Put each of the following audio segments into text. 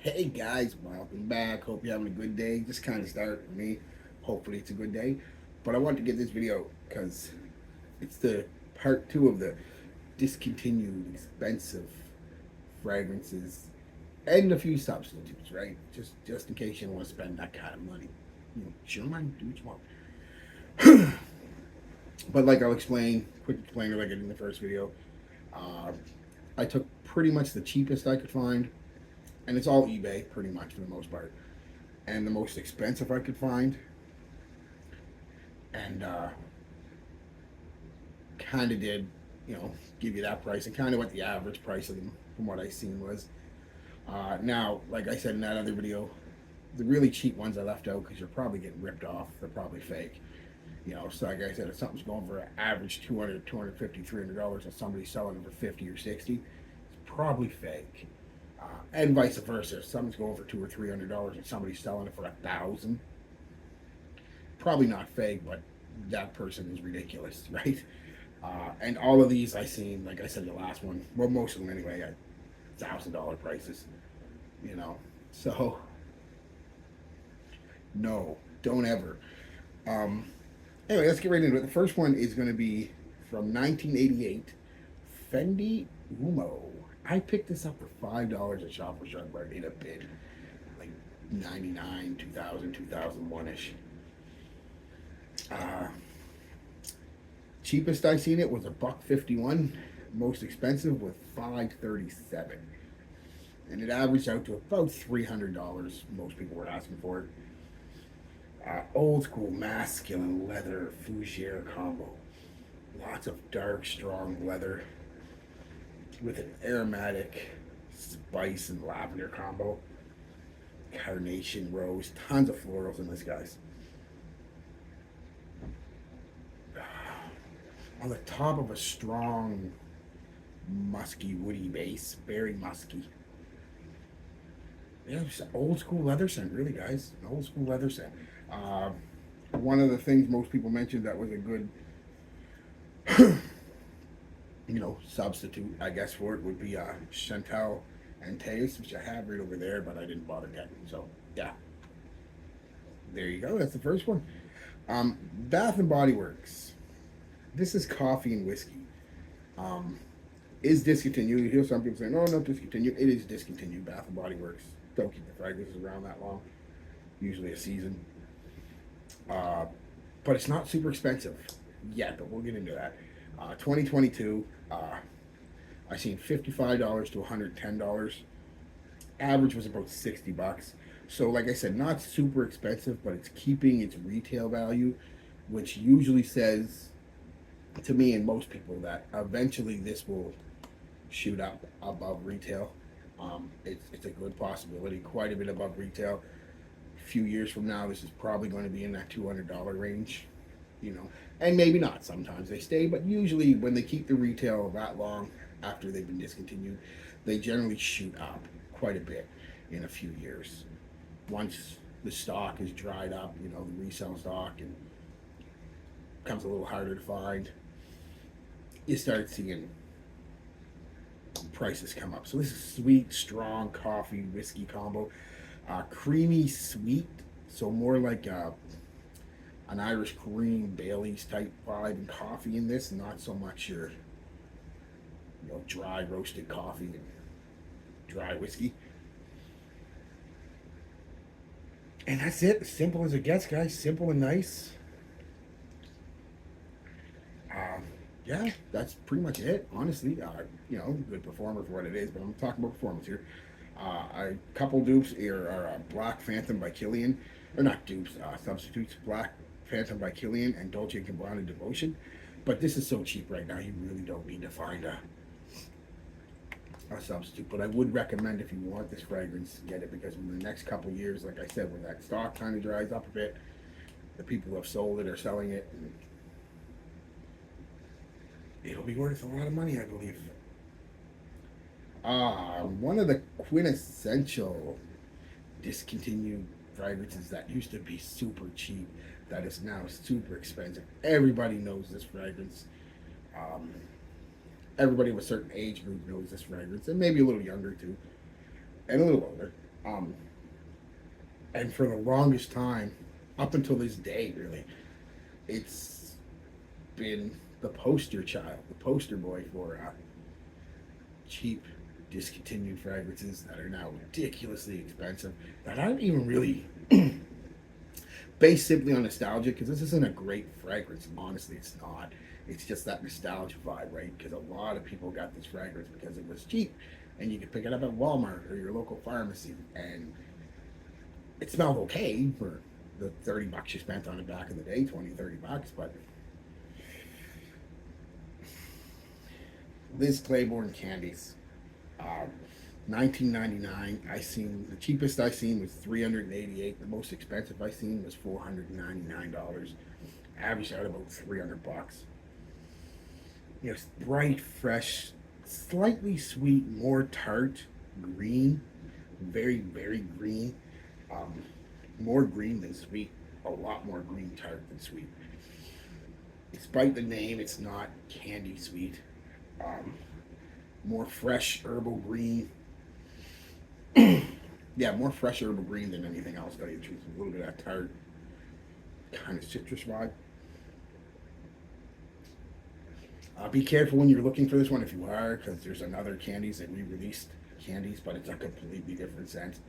Hey guys, welcome back. Hope you're having a good day. Just kind of start for me. Hopefully it's a good day. But I want to get this video because it's the part two of the discontinued expensive fragrances and a few substitutes, right? Just in case you don't want to spend that kind of money. Sure man, do what you want. But like I'll explain, quick explainer like I did in the first video. Uh, I took pretty much the cheapest I could find, and it's all eBay pretty much for the most part, and the most expensive I could find, and kind of did, give you that price and kind of what the average price of them from what I seen was. Now, like I said in that other video, the really cheap ones I left out because you're probably getting ripped off. They're probably fake. So like I said, if something's going for an average 200, 250, $300 and somebody's selling it for 50 or 60, it's probably fake. And vice versa. If something's going for $200 or $300 and somebody's selling it for 1,000, probably not fake, but that person is ridiculous, right? And all of these I seen, like I said, the last one, well, most of them anyway, at $1,000 prices. You know, so no, don't ever. Um, Anyway, let's get right into it. The first one is going to be from 1988, Fendi Umo. I picked this up for $5 at Shoppers Drug Mart in a bid, like 99, 2000, 2001 ish. Uh, Cheapest I seen it was a $1.51. Most expensive was $5.37, and it averaged out to about $300. Most people were asking for it. Old school masculine leather fougere combo. Lots of dark, strong leather with an aromatic spice and lavender combo. Carnation, rose, tons of florals in this, guys. On the top of a strong, musky, woody base, very musky. Yeah, just old school leather scent, really, guys. An old school leather scent. Uh, One of the things most people mentioned that was a good, substitute, I guess, for it would be Chantel and Taste, which I have right over there, but I didn't bother getting. So, yeah, there you go. That's the first one. Bath and Body Works. This is coffee and whiskey. Um, is discontinued. You hear some people saying, "Oh, not discontinued." It is discontinued. Bath and Body Works don't keep the fragrances around that long. Usually a season. Uh, but it's not super expensive yet. But we'll get into that. 2022. I seen $55 to $110. Average was about $60. So, like I said, not super expensive, but it's keeping its retail value, which usually says to me and most people that eventually this will shoot up above retail. It's a good possibility, quite a bit above retail. A few years from now, this is probably going to be in that $200 range, and maybe not. Sometimes they stay, but usually when they keep the retail that long after they've been discontinued, they generally shoot up quite a bit in a few years. Once the stock is dried up, the resale stock, and becomes a little harder to find, you start seeing prices come up. So this is sweet, strong coffee whiskey combo, creamy sweet, so more like an Irish cream Bailey's type vibe and coffee in this, not so much your dry roasted coffee and dry whiskey. And that's it. As simple as it gets, guys. Simple and nice. Um, yeah, that's pretty much it. Honestly, good performer for what it is. But I'm talking about performance here. A couple dupes are Black Phantom by Killian, or not dupes, substitutes. Black Phantom by Killian and Dolce and Gabbana Devotion. But this is so cheap right now, you really don't need to find a substitute. But I would recommend, if you want this fragrance, get it, because in the next couple years, like I said, when that stock kind of dries up a bit, the people who have sold it are selling it, and it'll be worth a lot of money, I believe. One of the quintessential discontinued fragrances that used to be super cheap, that is now super expensive. Everybody knows this fragrance. Um, Everybody of a certain age group knows this fragrance, and maybe a little younger too, and a little older. Um, and for the longest time, up until this day, really, it's been the poster child, the poster boy for cheap, discontinued fragrances that are now ridiculously expensive. That aren't even really based simply on nostalgia, because this isn't a great fragrance. Honestly, it's not. It's just that nostalgia vibe, right? Because a lot of people got this fragrance because it was cheap, and you could pick it up at Walmart or your local pharmacy, and it smelled okay for the $30 you spent on it back in the day, 20, $30. But Liz Claiborne candies, um, 1999. I seen the cheapest I seen was 388. The most expensive I seen was $499. Averaged out about $300. You know, bright, fresh, slightly sweet, more tart, green, very, very green. Um, More green than sweet. A lot more green tart than sweet. Despite the name, it's not candy sweet. Um, More fresh herbal green. Yeah, more fresh herbal green than anything else. Tell you the truth, a little bit of that tart, kind of citrus vibe. Be careful when you're looking for this one if you are, because there's another candies that re-released candies, but it's a completely different scent,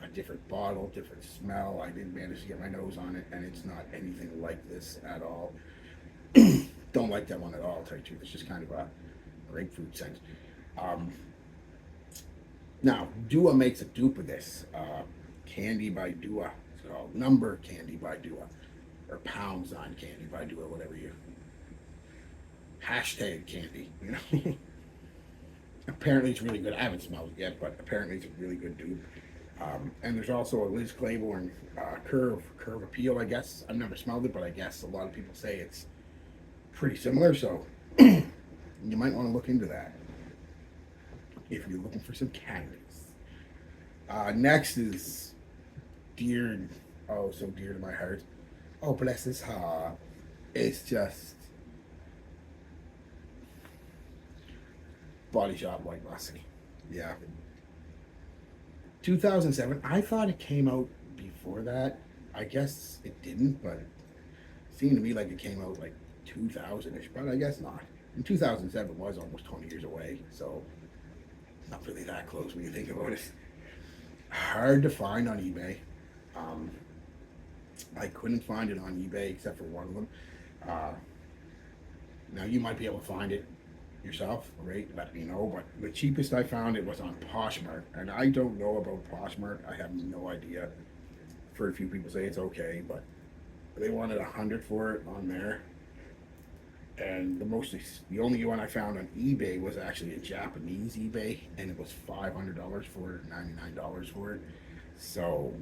a different bottle, different smell. I didn't manage to get my nose on it, and it's not anything like this at all. Don't like that one at all. I'll tell you the truth, it's just kind of a grapefruit scent. Um, Now, Dua makes a dupe of this. Candy by Dua. It's called Number Candy by Dua, or Pounds on Candy by Dua, whatever you hashtag candy. You know. Apparently, it's really good. I haven't smelled it yet, but apparently, it's a really good dupe. And there's also a Liz Claiborne Curve Appeal. I guess I've never smelled it, but I guess a lot of people say it's pretty similar. So you might want to look into that if you're looking for some candies. Next is dear, oh, so dear to my heart. Oh, bless his heart. It's just Body Shop White Musk. Yeah. 2007. I thought it came out before that. I guess it didn't, but it seemed to me like it came out like 2000 ish, but I guess not. And 2007 was almost 20 years away, so not really that close when you think about it. Hard to find on eBay. Um, I couldn't find it on eBay except for one of them. Uh, Now you might be able to find it yourself, right? Let me know. But the cheapest I found it was on Poshmark, and I don't know about Poshmark. I have no idea. For a few people say it's okay, but they wanted 100 for it on there. And the only one I found on eBay was actually a Japanese eBay, and it was $500 for it, $99 for it. So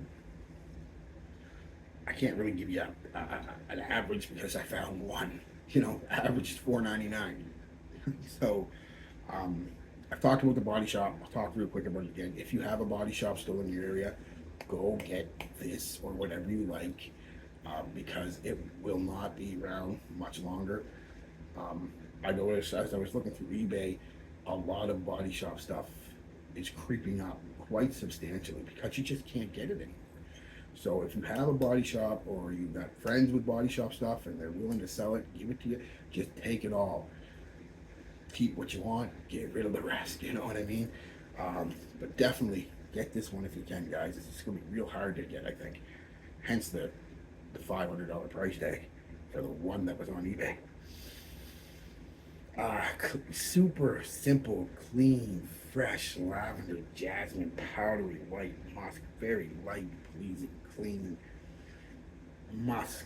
I can't really give you an average because I found one. You know, average is $4.99. So I've talked about the body shop. I'll talk real quick about it again. If you have a body shop still in your area, go get this or whatever you like, because it will not be around much longer. I noticed as I was looking through eBay, a lot of body shop stuff is creeping up quite substantially because you just can't get it anymore. So if you have a body shop or you've got friends with body shop stuff and they're willing to sell it, give it to you, just take it all. Keep what you want, get rid of the rest, you know what I mean? But definitely get this one if you can, guys. It's going to be real hard to get, I think. Hence the $500 price tag for the one that was on eBay. Super simple, clean, fresh lavender, jasmine, powdery white musk, very light, pleasing, clean musk.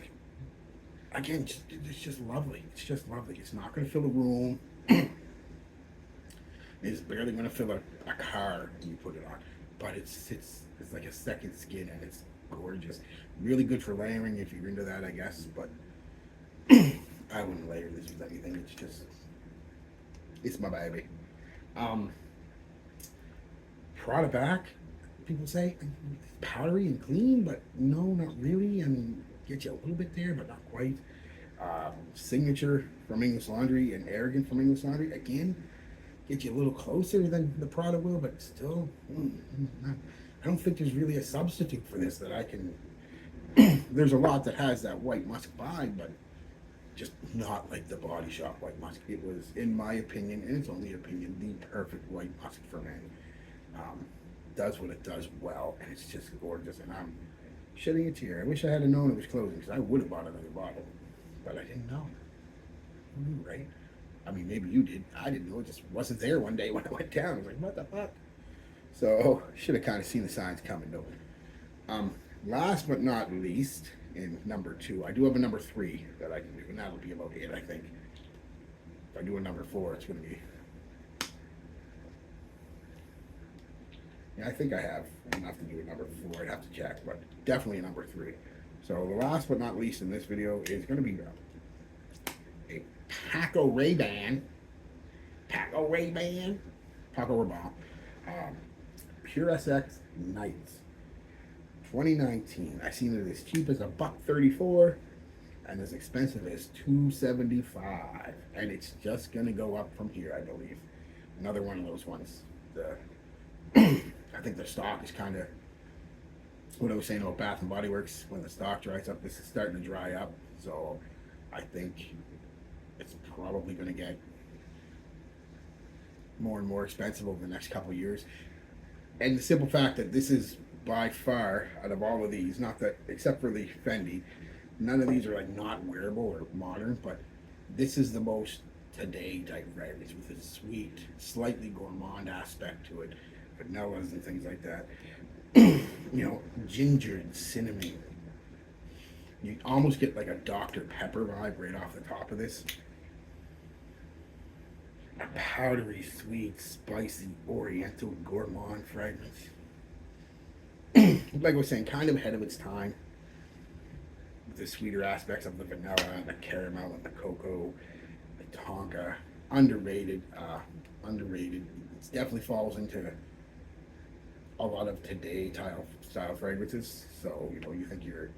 Again, it's just lovely. It's just lovely. It's not going to fill a room. It's barely going to fill a car when you put it on, but it's like a second skin, and it's gorgeous. Really good for layering if you're into that, I guess. But I wouldn't layer this with anything. It's my baby. Prada back, people say powdery and clean, but no, not really. I mean, get you a little bit there, but not quite. Signature from English Laundry and Arrogant from English Laundry. Again, get you a little closer than the Prada will, but still, I don't think there's really a substitute for this that I can. There's a lot that has that white musk vibe, but just not like the Body Shop white musk. It was, in my opinion, and it's only opinion, the perfect white musk for men. Does what it does well, and it's just gorgeous. And I'm shedding a tear. I wish I had known it was closing, because I would have bought another bottle, but I didn't know. Who knew, right? I mean, maybe you did. I didn't know. It just wasn't there one day when I went down. I was like, what the fuck? So should have kind of seen the signs coming, though. Last but not least, in number 2, I do have a number 3 that I can do, and that'll be about it, I think. If I do a number 4, it's going to be. Yeah, I think I have enough to do a number 4. I'd have to check, but definitely a number 3. So the last but not least in this video is going to be a Paco Rabanne, Paco Rabanne Pure SX Nights 2019. I seen it as cheap as $134 and as expensive as $275, and it's just gonna go up from here, I believe. Another one of those ones. I think the stock is kind of what I was saying about Bath and Body Works. When the stock dries up, this is starting to dry up, so I think it's probably going to get more and more expensive over the next couple of years. And the simple fact that this is by far, out of all of these, not that, except for the Fendi, none of these are like not wearable or modern, but this is the most today type fragrance with a sweet, slightly gourmand aspect to it, vanillas and things like that. Ginger and cinnamon. You almost get like a Dr. Pepper vibe right off the top of this. A powdery, sweet, spicy, oriental, gourmand fragrance. Like I was saying, kind of ahead of its time. With the sweeter aspects of the vanilla and the caramel and the cocoa, the tonka. Underrated. Underrated. It definitely falls into a lot of today style fragrances. So, you think you're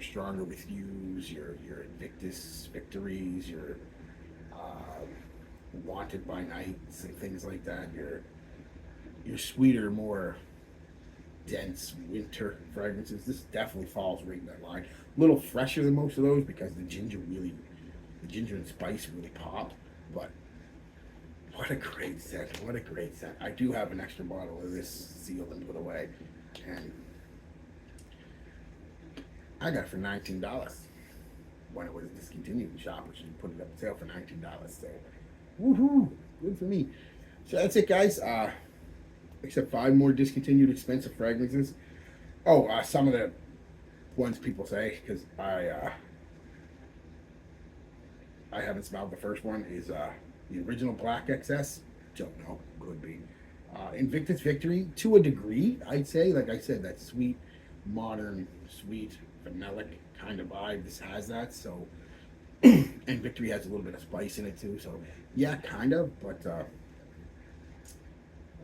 stronger with Hues, your Invictus Victories, your Wanted by Nights and things like that. Your sweeter, more dense winter fragrances. This definitely falls right in that line. A little fresher than most of those because the ginger and spice really pop. But what a great scent! What a great scent! I do have an extra bottle of this sealed and put away, and I got it for $19 when it was discontinued in Shoppers. You put it up for sale for $19. So, woohoo! Good for me. So that's it, guys. Except 5 more discontinued expensive fragrances. Oh, some of the ones people say, because I haven't smelled the first one, is the original Black XS. Don't know. Could be. Invictus Victory, to a degree, I'd say. Like I said, that sweet, modern, sweet, vanillic kind of vibe. This has that. So, and Victory has a little bit of spice in it too. So, yeah, kind of. But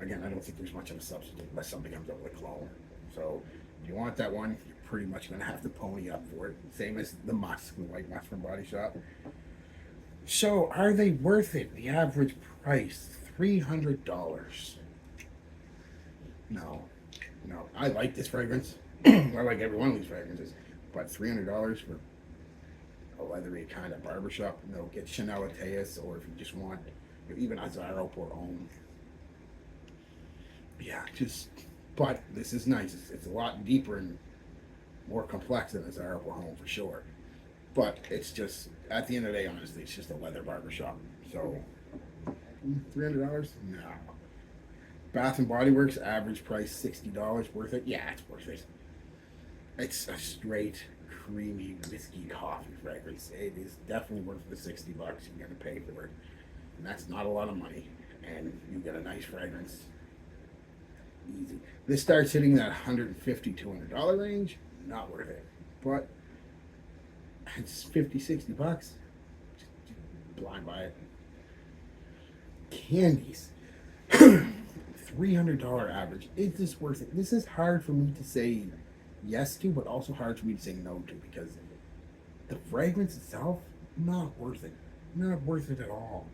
again, I don't think there's much of a substitute unless something comes up with a clone. So, if you want that one, you're pretty much going to have to pony up for it. Same as the musk, the white musk from Body Shop. So, are they worth it? The average price, $300. No. I like this fragrance. I like every one of these fragrances. But $300 for a leathery kind of barbershop? No, get Chanel Mateus, or if you just want, even a Zara or Homme. Yeah, but this is nice. It's a lot deeper and more complex than a Zara or Homme for sure. But it's just, at the end of the day, honestly, it's just a leather barbershop. So, $300? No. Bath and Body Works, average price $60. Worth it? Yeah, it's worth it. It's a straight, creamy, whiskey coffee fragrance. It is definitely worth the $60 you're going to pay for it. And that's not a lot of money. And you get a nice fragrance. Easy. This starts hitting that $150, $200 range. Not worth it. But it's $50, $60. Blind buy it. Candies. $300 average. Is this worth it? This is hard for me to say yes to, but also hard for me to say no to, because the fragrance itself, not worth it. Not worth it at all.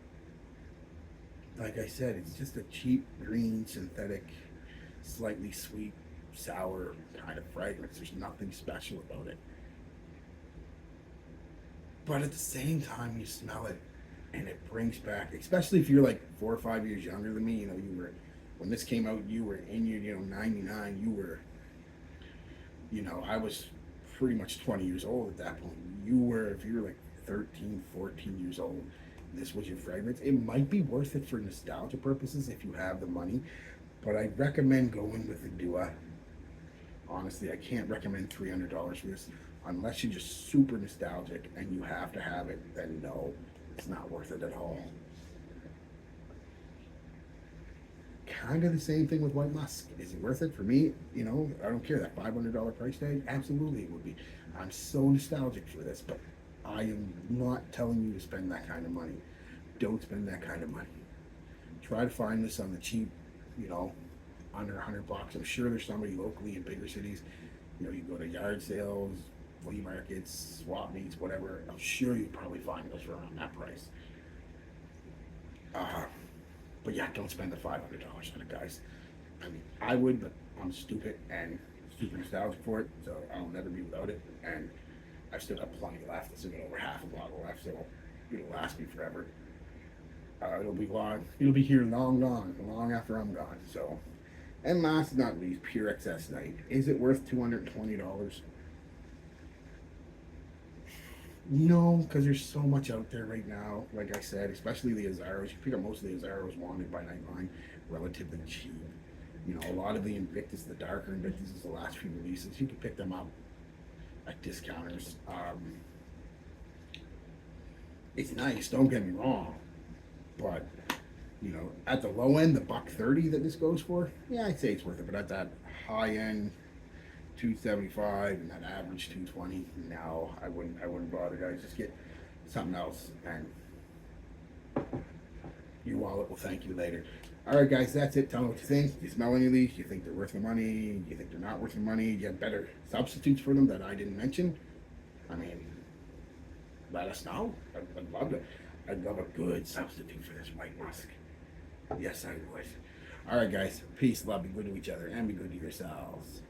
like I said, it's just a cheap green synthetic, slightly sweet, sour kind of fragrance. There's nothing special about it. But at the same time, you smell it, and it brings back, especially if you're like 4 or 5 years younger than me. You know, you were when this came out, you were in your 99. You were, I was pretty much 20 years old at that point. You were, if you were like 13, 14 years old, this was your fragrance. It might be worth it for nostalgia purposes if you have the money, but I recommend going with the Dua. Honestly, I can't recommend $300 for this unless you're just super nostalgic and you have to have it. Then no, it's not worth it at all. Kind of the same thing with White Musk. Is it worth it for me? I don't care that $500 price tag. Absolutely, it would be. I'm so nostalgic for this, but I am not telling you to spend that kind of money. Don't spend that kind of money. Try to find this on the cheap, you know, under $100. I'm sure there's somebody locally in bigger cities. You go to yard sales, flea markets, swap meets, whatever. I'm sure you probably find those around that price. Uh, but yeah, don't spend the $500 on it, guys. I mean, I would, but I'm stupid and super nostalgic for it, so I'll never be without it. And I've still got plenty left. I've still got over half a bottle left, so it'll last me forever. It'll be long. It'll be here long gone, long after I'm gone. So, and last but not least, Pure XS Night. Is it worth $220? No, because there's so much out there right now. Like I said, especially the Azaros. You pick up most of the Azaros wanted by Nightline, relatively cheap. A lot of the Invictus, the darker Invictus, is the last few releases. You can pick them up at discounters. It's nice. Don't get me wrong, but at the low end, the $130 that this goes for, yeah, I'd say it's worth it. But at that high end, 275, and that average 220, no, I wouldn't bother, guys. Just get something else, and your wallet will thank you later. All right, guys, that's it. Tell me what you think. Do you smell any of these? Do you think they're worth the money? Do you think they're not worth the money? Do you have better substitutes for them that I didn't mention? I mean, let us know. I'd love it. I'd love a good substitute for this White Musk. Yes, I would. All right, guys. Peace, love, be good to each other, and be good to yourselves.